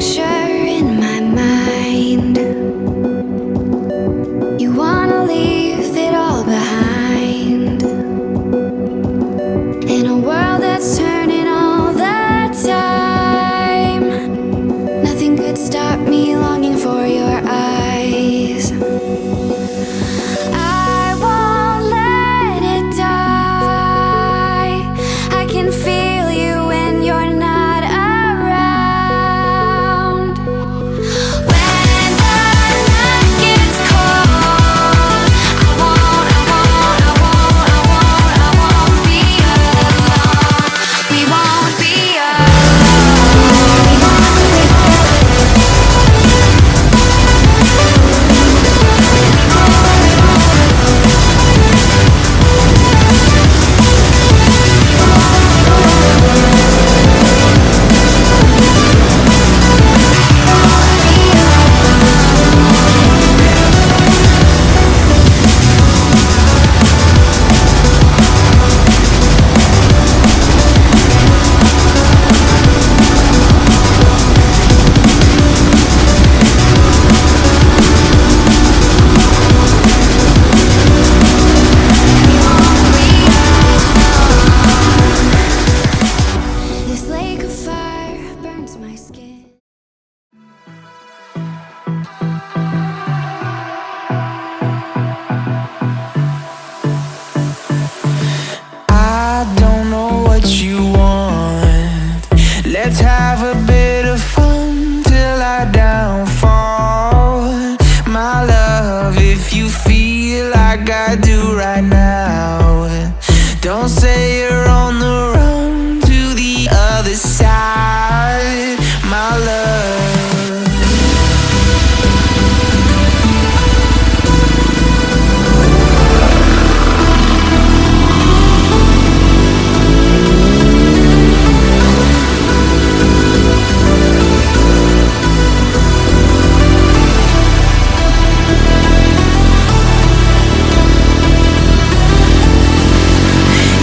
picture in my mind. You wanna leave it all behind in a world that's turning all the time. Nothing could stop me longing for your eyes. I won't let it die. I can feel you when you're not around. When the night gets cold, I won't be alone. We won't be This lake of fire burns my skin. I don't know what you want. Let's have a bit of fun till I downfall. My love, if you feel like I do right now, don't say you're on the run to the other side. My love.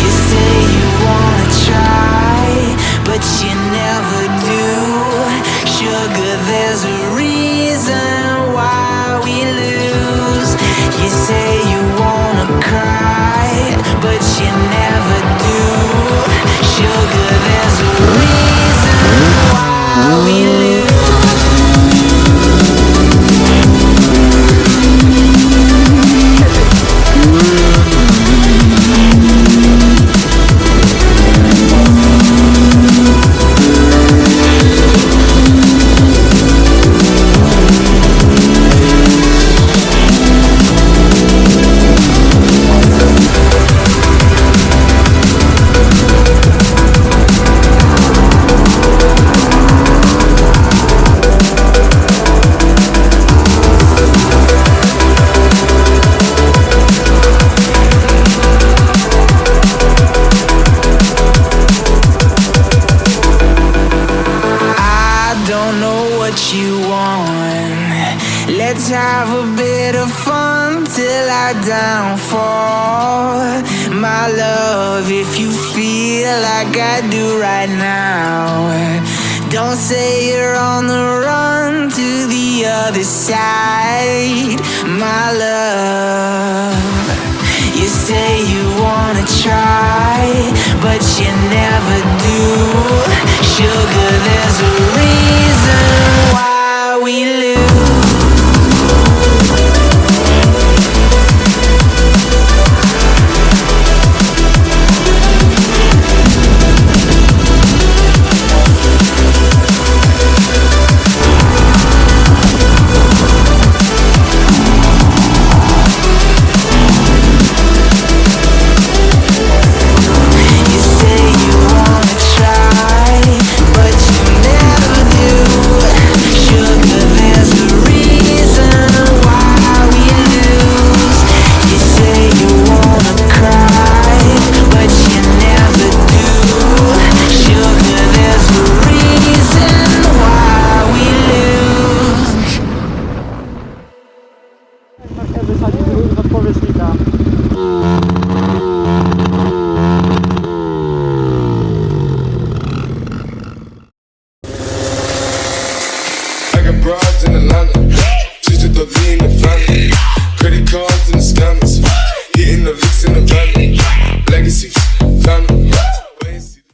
You say you wanna try, but you never do. Sugar, there's a reason why we lose. You say you wanna cry, but you never do. Sugar, there's a reason why we lose. I don't know what you want. Let's have a bit of fun till I downfall. My love, if you feel like I do right now, don't say you're on the run to the other side. My love, you say you wanna try, but you never do. Sugar, there's a